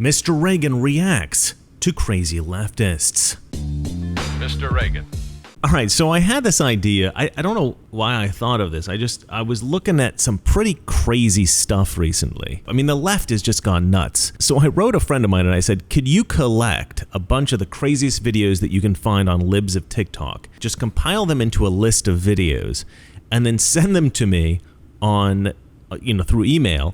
Mr. Reagan reacts to crazy leftists. Mr. Reagan. All right, so I had this idea. I don't know why I thought of this. I was looking at some pretty crazy stuff recently. I mean, the left has just gone nuts. So I wrote a friend of mine and I said, could you collect a bunch of the craziest videos that you can find on libs of TikTok? Just compile them into a list of videos and then send them to me on, through email.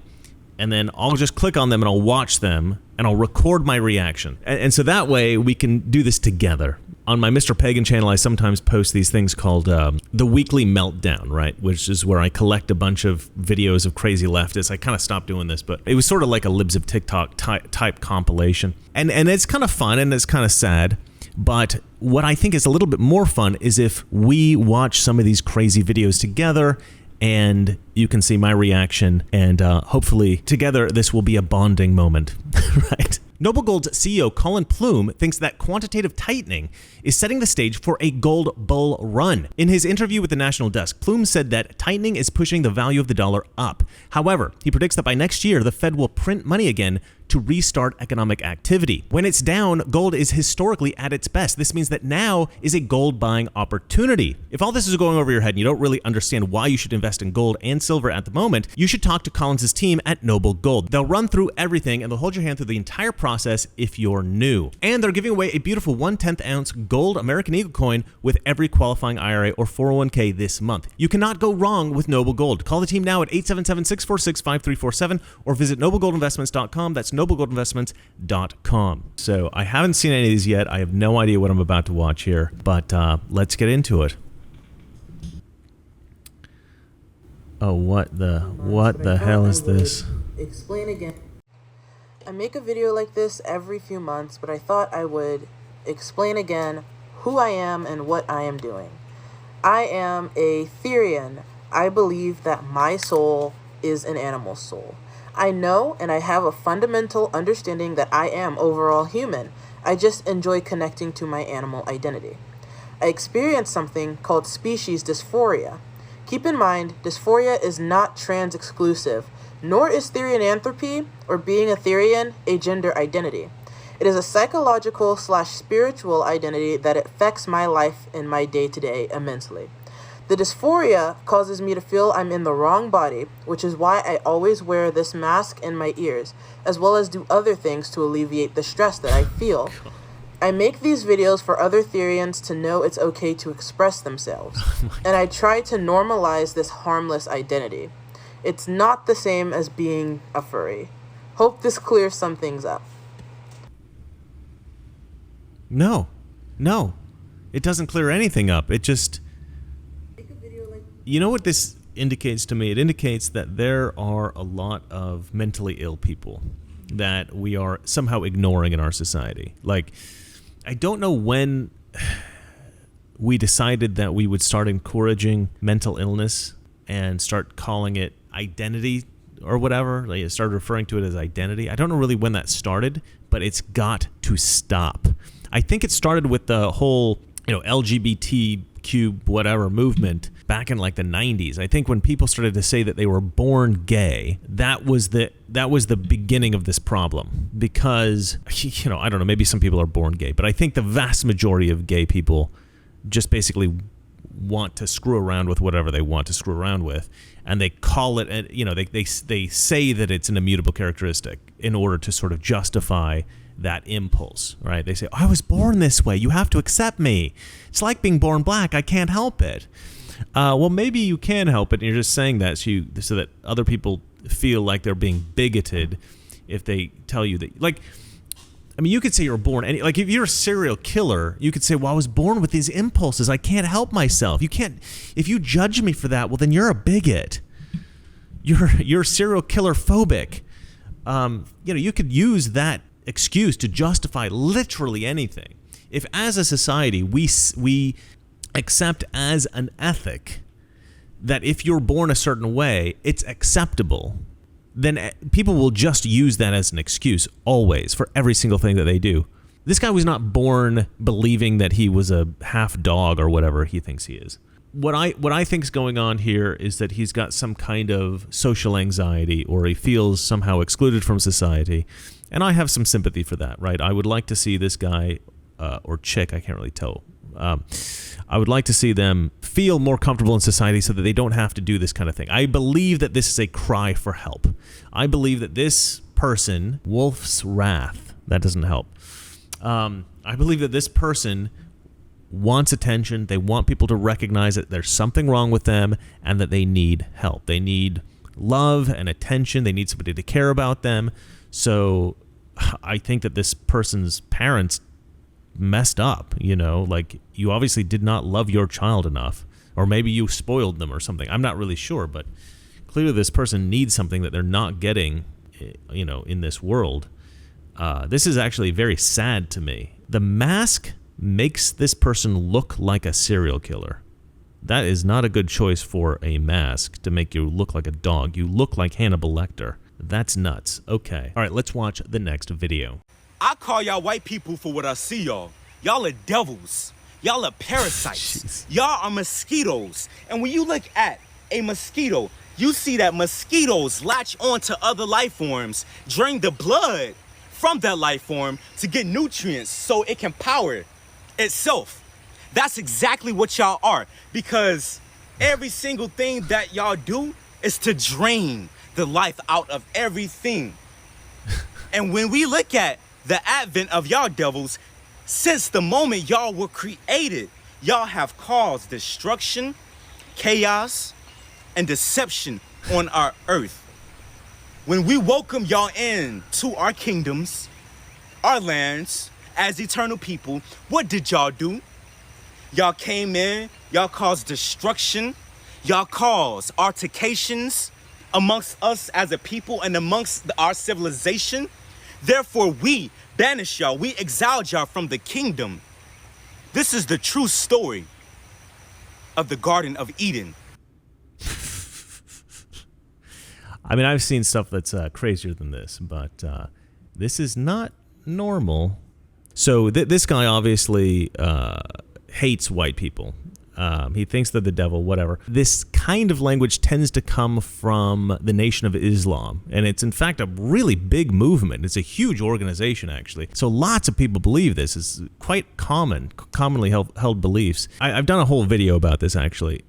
And then I'll just click on them and I'll watch them and I'll record my reaction. And so that way we can do this together. On my Mr. Pagan channel, I sometimes post these things called the Weekly Meltdown, right? Which is where I collect a bunch of videos of crazy leftists. I kind of stopped doing this, but it was sort of like a Libs of TikTok type compilation. And it's kind of fun and it's kind of sad. But what I think is a little bit more fun is if we watch some of these crazy videos together and you can see my reaction, and hopefully together this will be a bonding moment, right? Noble Gold's CEO Colin Plume thinks that quantitative tightening is setting the stage for a gold bull run. In his interview with the National Desk, Plume said that tightening is pushing the value of the dollar up. However, he predicts that by next year, the Fed will print money again to restart economic activity. When it's down, gold is historically at its best. This means that now is a gold buying opportunity. If all this is going over your head and you don't really understand why you should invest in gold and silver at the moment, you should talk to Colin's team at Noble Gold. They'll run through everything and they'll hold your hand through the entire process if you're new. And they're giving away a beautiful 1/10 ounce gold American Eagle coin with every qualifying IRA or 401k this month. You cannot go wrong with Noble Gold. Call the team now at 877-646-5347 or visit noblegoldinvestments.com. That's noblegoldinvestments.com. So I haven't seen any of these yet. I have no idea what I'm about to watch here, but let's get into it. Oh, what the hell is this? Explain again. I make a video like this every few months, but I thought I would explain again who I am and what I am doing. I am a Therian. I believe that my soul is an animal soul. I know and I have a fundamental understanding that I am overall human. I just enjoy connecting to my animal identity. I experienced something called species dysphoria. Keep in mind, dysphoria is not trans-exclusive, nor is Therianthropy, or being a Therian, a gender identity. It is a psychological/spiritual identity that affects my life and my day-to-day immensely. The dysphoria causes me to feel I'm in the wrong body, which is why I always wear this mask in my ears, as well as do other things to alleviate the stress that I feel. I make these videos for other Therians to know it's okay to express themselves, and I try to normalize this harmless identity. It's not the same as being a furry. Hope this clears some things up. No, it doesn't clear anything up. It just... You know what this indicates to me? It indicates that there are a lot of mentally ill people that we are somehow ignoring in our society. Like, I don't know when we decided that we would start encouraging mental illness and start calling it identity or whatever. Like, start referring to it as identity. I don't know really when that started, but it's got to stop. I think it started with the whole, LGBTQ whatever movement back in like the 90s. I think when people started to say that they were born gay, that was the beginning of this problem. Because, I don't know, maybe some people are born gay, but I think the vast majority of gay people just basically want to screw around with whatever they want to screw around with, and they call it, they say that it's an immutable characteristic in order to sort of justify that impulse, right? They say, I was born this way. You have to accept me. It's like being born black. I can't help it. Well, maybe you can help it, and you're just saying that so that other people feel like they're being bigoted if they tell you that. Like, I mean, you could say you're born, like if you're a serial killer, you could say, well, I was born with these impulses. I can't help myself. You can't, if you judge me for that, well, then you're a bigot. You're serial killer phobic. You could use that excuse to justify literally anything. If as a society we accept as an ethic that if you're born a certain way, it's acceptable, then people will just use that as an excuse always for every single thing that they do. This guy was not born believing that he was a half dog or whatever he thinks he is. What I think is going on here is that he's got some kind of social anxiety, or he feels somehow excluded from society, And I have some sympathy for that, right? I would like to see this guy or chick, I can't really tell. I would like to see them feel more comfortable in society so that they don't have to do this kind of thing. I believe that this is a cry for help. I believe that this person, Wolf's Wrath, that doesn't help. I believe that this person wants attention. They want people to recognize that there's something wrong with them and that they need help. They need love and attention. They need somebody to care about them. So I think that this person's parents messed up, like you obviously did not love your child enough, or maybe you spoiled them or something. I'm not really sure, but clearly this person needs something that they're not getting, in this world. This is actually very sad to me. The mask makes this person look like a serial killer. That is not a good choice for a mask to make you look like a dog. You look like Hannibal Lecter. That's nuts. Okay. All right, let's watch the next video. I call y'all white people for what I see y'all. Y'all are devils. Y'all are parasites. Jeez. Y'all are mosquitoes. And when you look at a mosquito, you see that mosquitoes latch onto other life forms, drain the blood from that life form to get nutrients so it can power itself. That's exactly what y'all are, because every single thing that y'all do is to drain the life out of everything. And when we look at the advent of y'all devils, since the moment y'all were created, y'all have caused destruction, chaos, and deception on our earth. When we welcome y'all in to our kingdoms, our lands, as eternal people, what did y'all do? Y'all came in, y'all caused destruction, y'all caused altercations amongst us as a people and amongst our civilization. Therefore, we banished y'all, we exiled y'all from the kingdom. This is the true story of the Garden of Eden. I mean, I've seen stuff that's crazier than this, but this is not normal. So this guy obviously hates white people. He thinks they're the devil, whatever. This kind of language tends to come from the Nation of Islam, and it's in fact a really big movement. It's a huge organization, actually. So lots of people believe this. It's quite commonly held beliefs. I've done a whole video about this, actually.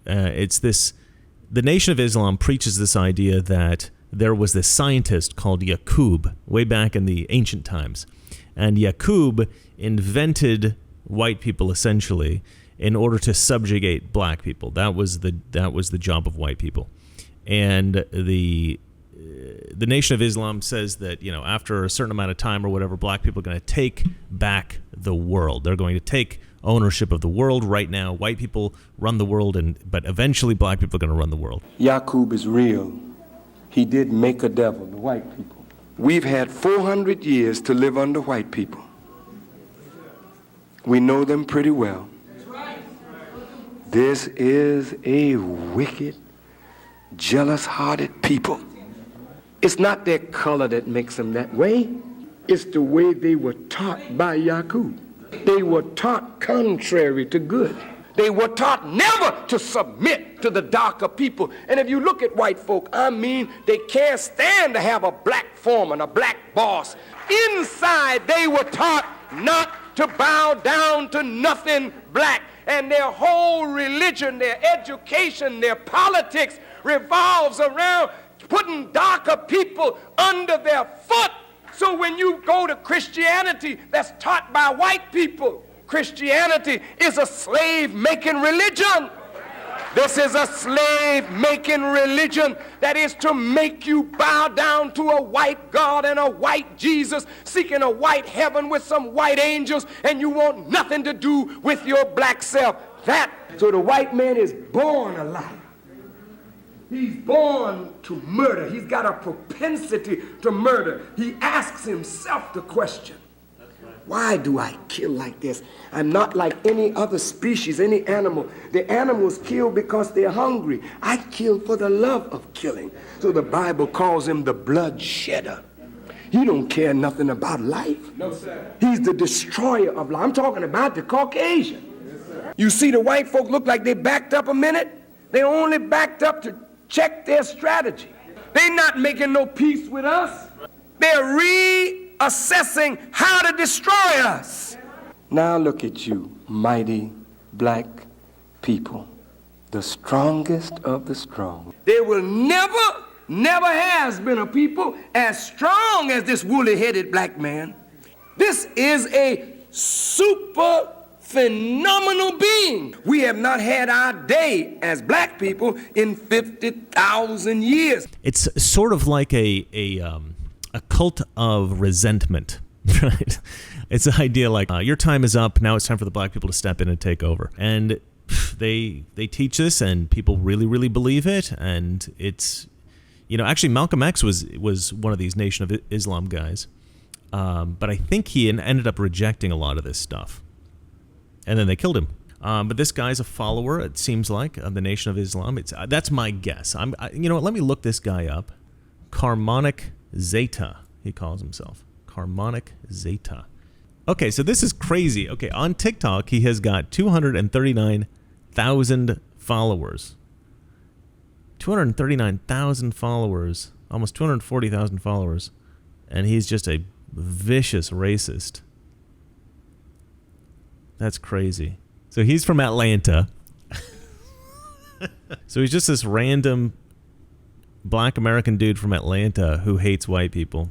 The Nation of Islam preaches this idea that there was this scientist called Yakub way back in the ancient times, and Yakub invented white people essentially in order to subjugate black people. That was the job of white people. And the Nation of Islam says that, after a certain amount of time or whatever, black people are going to take back the world. They're going to take ownership of the world. Right now, white people run the world, but eventually black people are going to run the world. Yakub is real. He did make a devil, the white people. We've had 400 years to live under white people. We know them pretty well. This is a wicked, jealous-hearted people. It's not their color that makes them that way. It's the way they were taught by Yakub. They were taught contrary to good. They were taught never to submit to the darker people. And if you look at white folk, they can't stand to have a black foreman, a black boss. Inside, they were taught not to bow down to nothing black. And their whole religion, their education, their politics revolves around putting darker people under their foot. So when you go to Christianity that's taught by white people, Christianity is a slave-making religion. This is a slave-making religion that is to make you bow down to a white God and a white Jesus, seeking a white heaven with some white angels, and you want nothing to do with your black self. So the white man is born a liar. He's born to murder. He's got a propensity to murder. He asks himself the question, why do I kill like this? I'm not like any other species, any animal. The animals kill because they're hungry. I kill for the love of killing. So the Bible calls him the blood shedder. He don't care nothing about life. No, sir. He's the destroyer of life. I'm talking about the Caucasian. Yes, sir. You see the white folk look like they backed up a minute. They only backed up to check their strategy. They're not making no peace with us. They're assessing how to destroy us. Now look at you, mighty black people, the strongest of the strong. There will never has been a people as strong as this woolly-headed black man. This is a super phenomenal being. We have not had our day as black people in 50,000 years. It's sort of like a cult of resentment, right? It's an idea like your time is up. Now it's time for the black people to step in and take over. And they teach this, and people really, really believe it. And it's, actually Malcolm X was one of these Nation of Islam guys. But I think he ended up rejecting a lot of this stuff. And then they killed him. But this guy's a follower, it seems like, of the Nation of Islam. That's my guess. You know what? Let me look this guy up. Karmonic Zeta, he calls himself. Karmonic Zeta. Okay, so this is crazy. Okay, on TikTok, he has got 239,000 followers. 239,000 followers. Almost 240,000 followers. And he's just a vicious racist. That's crazy. So he's from Atlanta. So he's just this random black American dude from Atlanta who hates white people.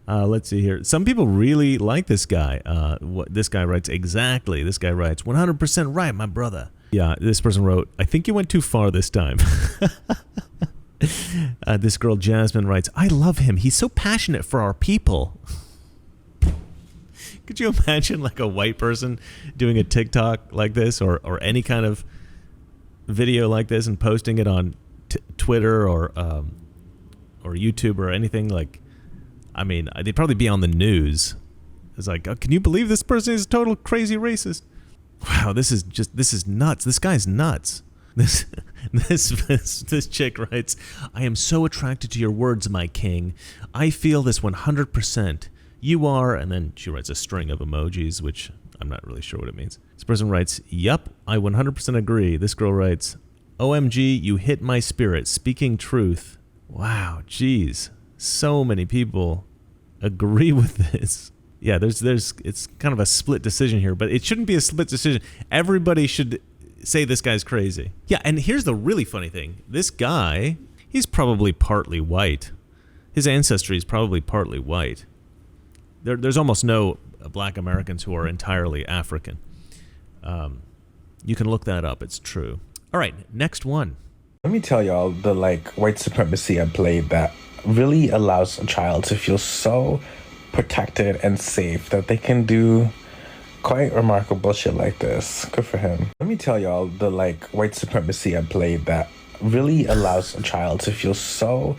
Let's see here. Some people really like this guy. What this guy writes exactly. This guy writes 100% right, my brother. Yeah, this person wrote, I think you went too far this time. This girl Jasmine writes, I love him. He's so passionate for our people. Could you imagine like a white person doing a TikTok like this or any kind of video like this and posting it on Twitter or YouTube or anything? Like, I mean, they'd probably be on the news. It's like, oh, can you believe this person is a total crazy racist? Wow, this is nuts. This guy's nuts. This chick writes, I am so attracted to your words, my king. I feel this 100%. You are, and then she writes a string of emojis, which I'm not really sure what it means. This person writes, yup, I 100% agree. This girl writes, OMG, you hit my spirit, speaking truth. Wow, geez. So many people agree with this. Yeah, it's kind of a split decision here, but it shouldn't be a split decision. Everybody should say this guy's crazy. Yeah, and here's the really funny thing. This guy, he's probably partly white. His ancestry is probably partly white. There's almost no black Americans who are entirely African. You can look that up. It's true. All right, next one. Let me tell y'all the white supremacy at play that really allows a child to feel so protected and safe that they can do quite remarkable shit like this. Good for him. Let me tell y'all the white supremacy at play that really allows a child to feel so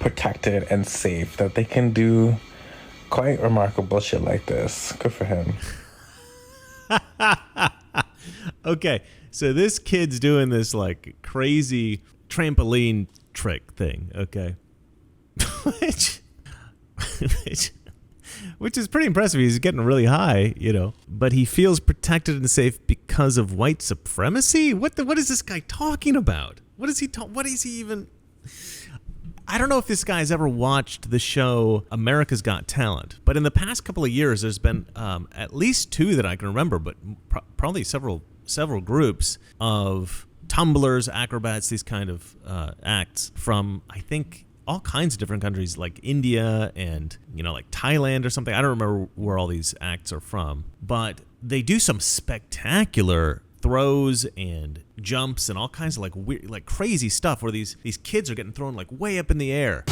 protected and safe that they can do quite remarkable shit like this. Good for him. Okay, so this kid's doing this crazy trampoline trick thing, okay? which is pretty impressive. He's getting really high, but he feels protected and safe because of white supremacy? What is this guy talking about? What is he even... I don't know if this guy's ever watched the show America's Got Talent, but in the past couple of years, there's been at least two that I can remember, but probably several groups of tumblers, acrobats, these kind of acts from, I think, all kinds of different countries like India and, like Thailand or something. I don't remember where all these acts are from, but they do some spectacular throws and jumps and all kinds of weird, crazy stuff where these kids are getting thrown way up in the air.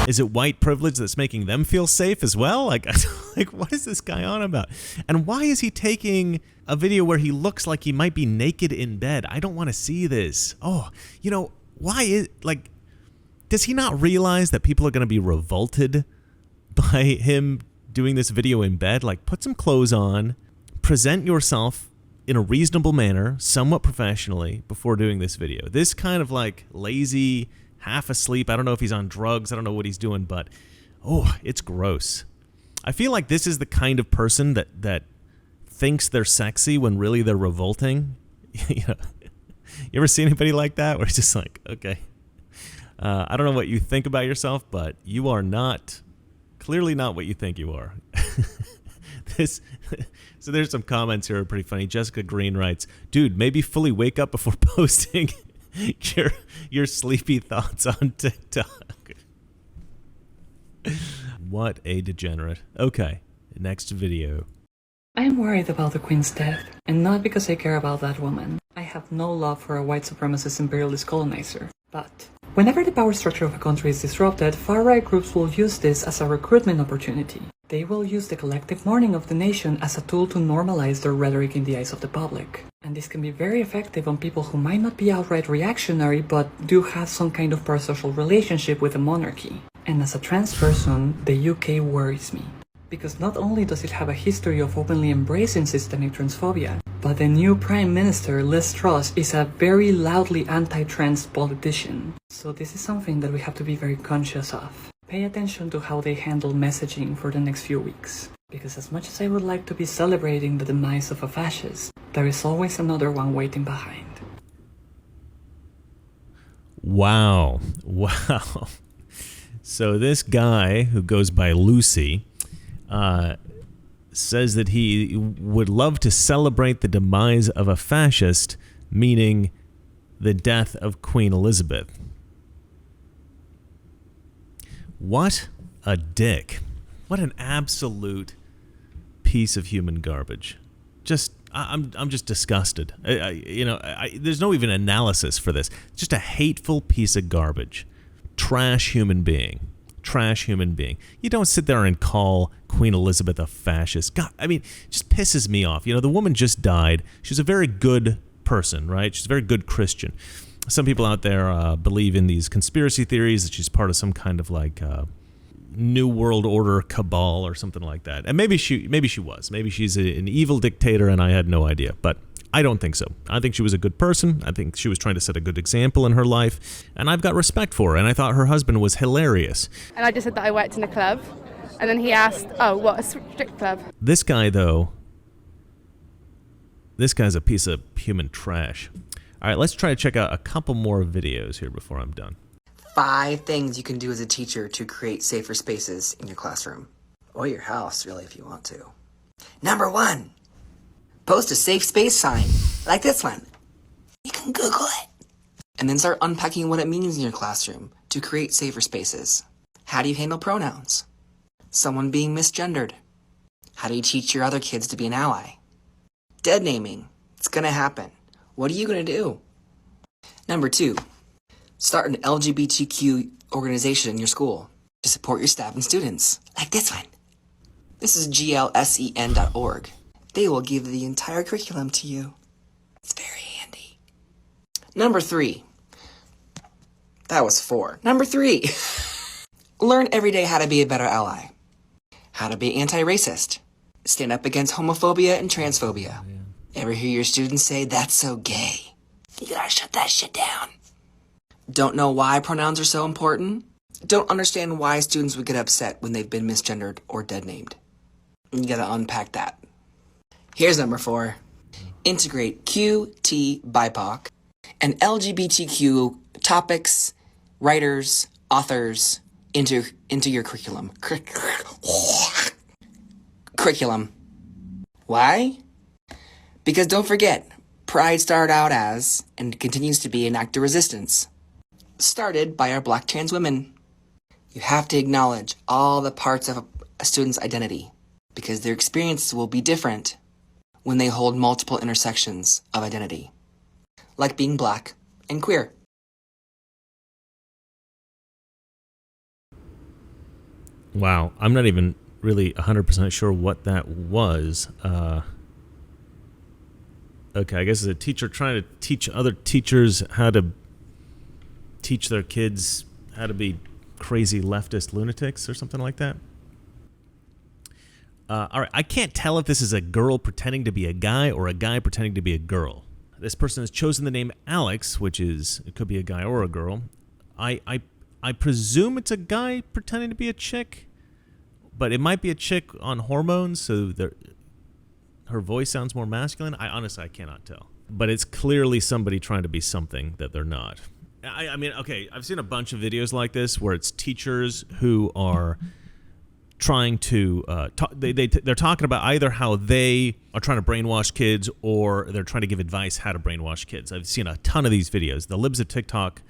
Is it white privilege that's making them feel safe as well? What is this guy on about? And why is he taking a video where he looks like he might be naked in bed? I don't want to see this. Oh, why is, does he not realize that people are going to be revolted by him doing this video in bed? Put some clothes on, present yourself in a reasonable manner, somewhat professionally, before doing this video. This kind of like lazy, half asleep, I don't know if he's on drugs, I don't know what he's doing, but it's gross. I feel like this is the kind of person that thinks they're sexy when really they're revolting. You know, you ever see anybody like that where it's just like, okay, I don't know what you think about yourself, but you are clearly not what you think you are. So there's some comments here that are pretty funny. Jessica Green writes, dude, maybe fully wake up before posting your sleepy thoughts on TikTok. What a degenerate. Okay, next video. I am worried about the Queen's death, and not because I care about that woman. I have no love for a white supremacist imperialist colonizer. But whenever the power structure of a country is disrupted, far-right groups will use this as a recruitment opportunity. They will use the collective mourning of the nation as a tool to normalize their rhetoric in the eyes of the public. And this can be very effective on people who might not be outright reactionary, but do have some kind of parasocial relationship with the monarchy. And as a trans person, the UK worries me. Because not only does it have a history of openly embracing systemic transphobia, but the new Prime Minister, Liz Truss, is a very loudly anti-trans politician. So this is something that we have to be very conscious of. Pay attention to how they handle messaging for the next few weeks. Because as much as I would like to be celebrating the demise of a fascist, there is always another one waiting behind. Wow. So this guy who goes by Lucy says that he would love to celebrate the demise of a fascist, meaning the death of Queen Elizabeth. What a dick. What an absolute piece of human garbage. I'm just disgusted. There's no even analysis for this. Just a hateful piece of garbage. Trash human being. Trash human being. You don't sit there and call Queen Elizabeth a fascist. God, I mean, it just pisses me off. You know, the woman just died. She's a very good person, right? She's a very good Christian. Some people out there believe in these conspiracy theories that she's part of some kind of like New World Order cabal or something like that. And maybe she was. Maybe she's an evil dictator and I had no idea. But I don't think so. I think she was a good person. I think she was trying to set a good example in her life. And I've got respect for her. And I thought her husband was hilarious. And I just said that I worked in a club. And then he asked, oh, what, a strip club? This guy, though, this guy's a piece of human trash. All right, let's try to check out a couple more videos here before I'm done. 5 things you can do as a teacher to create safer spaces in your classroom. Or your house, really, if you want to. Number 1. Post a safe space sign, like this one. You can Google it. And then start unpacking what it means in your classroom to create safer spaces. How do you handle pronouns? Someone being misgendered. How do you teach your other kids to be an ally? Dead naming. It's gonna happen. What are you gonna do? Number 2, start an LGBTQ organization in your school to support your staff and students, like this one. This is glsen.org. They will give the entire curriculum to you. It's very handy. Number 3. That was 4. Number 3. Learn every day how to be a better ally. How to be anti-racist. Stand up against homophobia and transphobia. Ever hear your students say, that's so gay? You gotta shut that shit down. Don't know why pronouns are so important? Don't understand why students would get upset when they've been misgendered or dead named. You gotta unpack that. Here's number 4. Integrate Q, T, BIPOC, and LGBTQ topics, writers, authors into your curriculum. Curriculum. Why? Because don't forget, Pride started out as, and continues to be, an act of resistance. Started by our black trans women. You have to acknowledge all the parts of a student's identity, because their experiences will be different when they hold multiple intersections of identity, like being black and queer. Wow, I'm not even really 100% sure what that was. Okay, I guess it's a teacher trying to teach other teachers how to teach their kids how to be crazy leftist lunatics or something like that. All right, I can't tell if this is a girl pretending to be a guy or a guy pretending to be a girl. This person has chosen the name Alex, it could be a guy or a girl. I presume it's a guy pretending to be a chick, but it might be a chick on hormones, so her voice sounds more masculine. I cannot tell. But it's clearly somebody trying to be something that they're not. I mean, okay, I've seen a bunch of videos like this where it's teachers who are trying to they're talking about either how they are trying to brainwash kids or they're trying to give advice how to brainwash kids. I've seen a ton of these videos. The Libs of TikTok,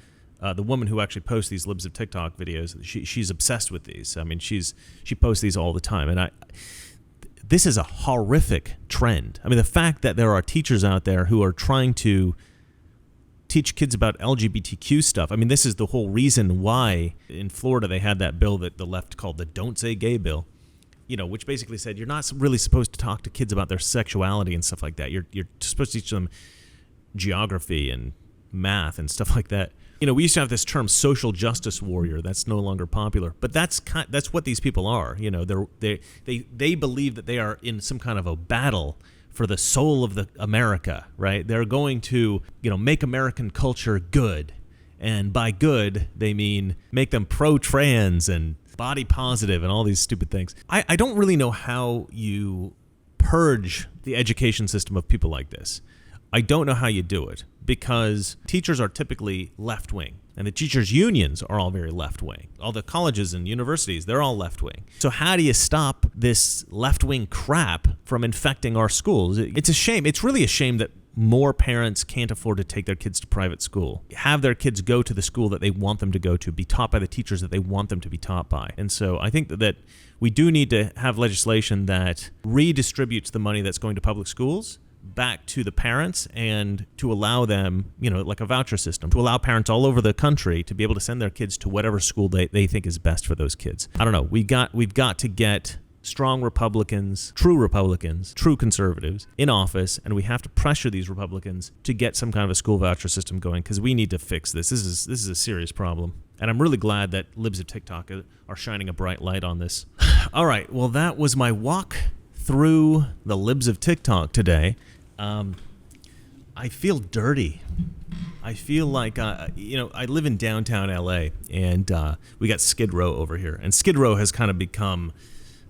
the woman who actually posts these Libs of TikTok videos, she's obsessed with these. I mean, she posts these all the time, and this is a horrific trend. I mean, the fact that there are teachers out there who are trying to teach kids about LGBTQ stuff. I mean, this is the whole reason why in Florida they had that bill that the left called the Don't Say Gay bill, which basically said you're not really supposed to talk to kids about their sexuality and stuff like that. You're supposed to teach them geography and math and stuff like that. We used to have this term social justice warrior. That's no longer popular, but that's what these people are. They believe that they are in some kind of a battle for the soul of the America, right? They're going to, make American culture good. And by good, they mean make them pro-trans and body positive and all these stupid things. I don't really know how you purge the education system of people like this. I don't know how you do it because teachers are typically left-wing. And the teachers' unions are all very left-wing. All the colleges and universities, they're all left-wing. So how do you stop this left-wing crap from infecting our schools? It's a shame. It's really a shame that more parents can't afford to take their kids to private school, have their kids go to the school that they want them to go to, be taught by the teachers that they want them to be taught by. And so I think that we do need to have legislation that redistributes the money that's going to public schools back to the parents and to allow them, like a voucher system, to allow parents all over the country to be able to send their kids to whatever school they think is best for those kids. I don't know. We've got to get strong Republicans, true conservatives in office, and we have to pressure these Republicans to get some kind of a school voucher system going because we need to fix this. This is a serious problem. And I'm really glad that Libs of TikTok are shining a bright light on this. All right. Well, that was my walk through the Libs of TikTok today. I feel dirty. I feel like, I live in downtown LA, and we got Skid Row over here. And Skid Row has kind of become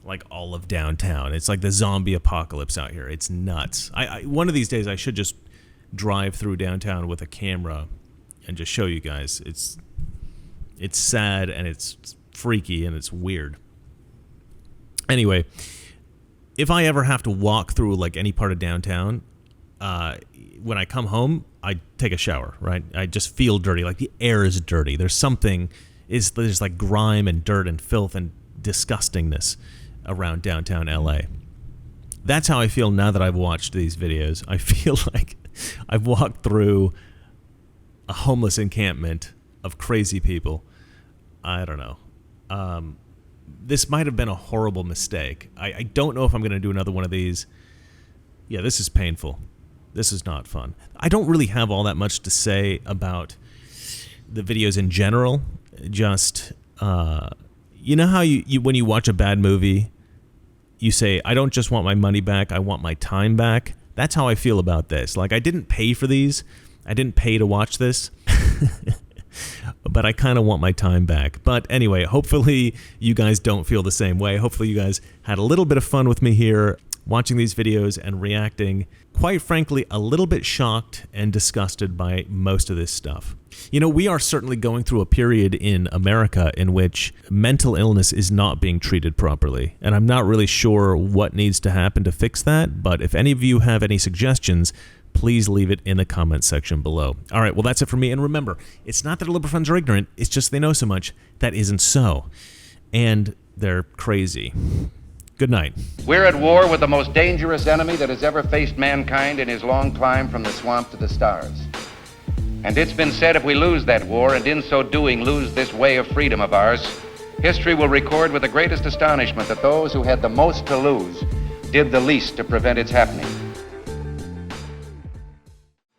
like all of downtown. It's like the zombie apocalypse out here. It's nuts. One of these days, I should just drive through downtown with a camera and just show you guys. It's sad, and it's freaky, and it's weird. Anyway, if I ever have to walk through like any part of downtown, when I come home, I take a shower, right? I just feel dirty. Like the air is dirty. There's like grime and dirt and filth and disgustingness around downtown LA. That's how I feel now that I've watched these videos. I feel like I've walked through a homeless encampment of crazy people. I don't know. This might have been a horrible mistake. I don't know if I'm going to do another one of these. Yeah, this is painful. This is not fun. I don't really have all that much to say about the videos in general. Just, you know how you when you watch a bad movie, you say, I don't just want my money back, I want my time back? That's how I feel about this. Like, I didn't pay for these. I didn't pay to watch this. But I kind of want my time back. But anyway, hopefully you guys don't feel the same way. Hopefully you guys had a little bit of fun with me here, watching these videos and reacting. Quite frankly, a little bit shocked and disgusted by most of this stuff. We are certainly going through a period in America in which mental illness is not being treated properly. And I'm not really sure what needs to happen to fix that. But if any of you have any suggestions, please leave it in the comments section below. All right, well, that's it for me. And remember, it's not that our liberal friends are ignorant. It's just they know so much that isn't so. And they're crazy. Good night. We're at war with the most dangerous enemy that has ever faced mankind in his long climb from the swamp to the stars. And it's been said if we lose that war, and in so doing lose this way of freedom of ours, history will record with the greatest astonishment that those who had the most to lose did the least to prevent its happening.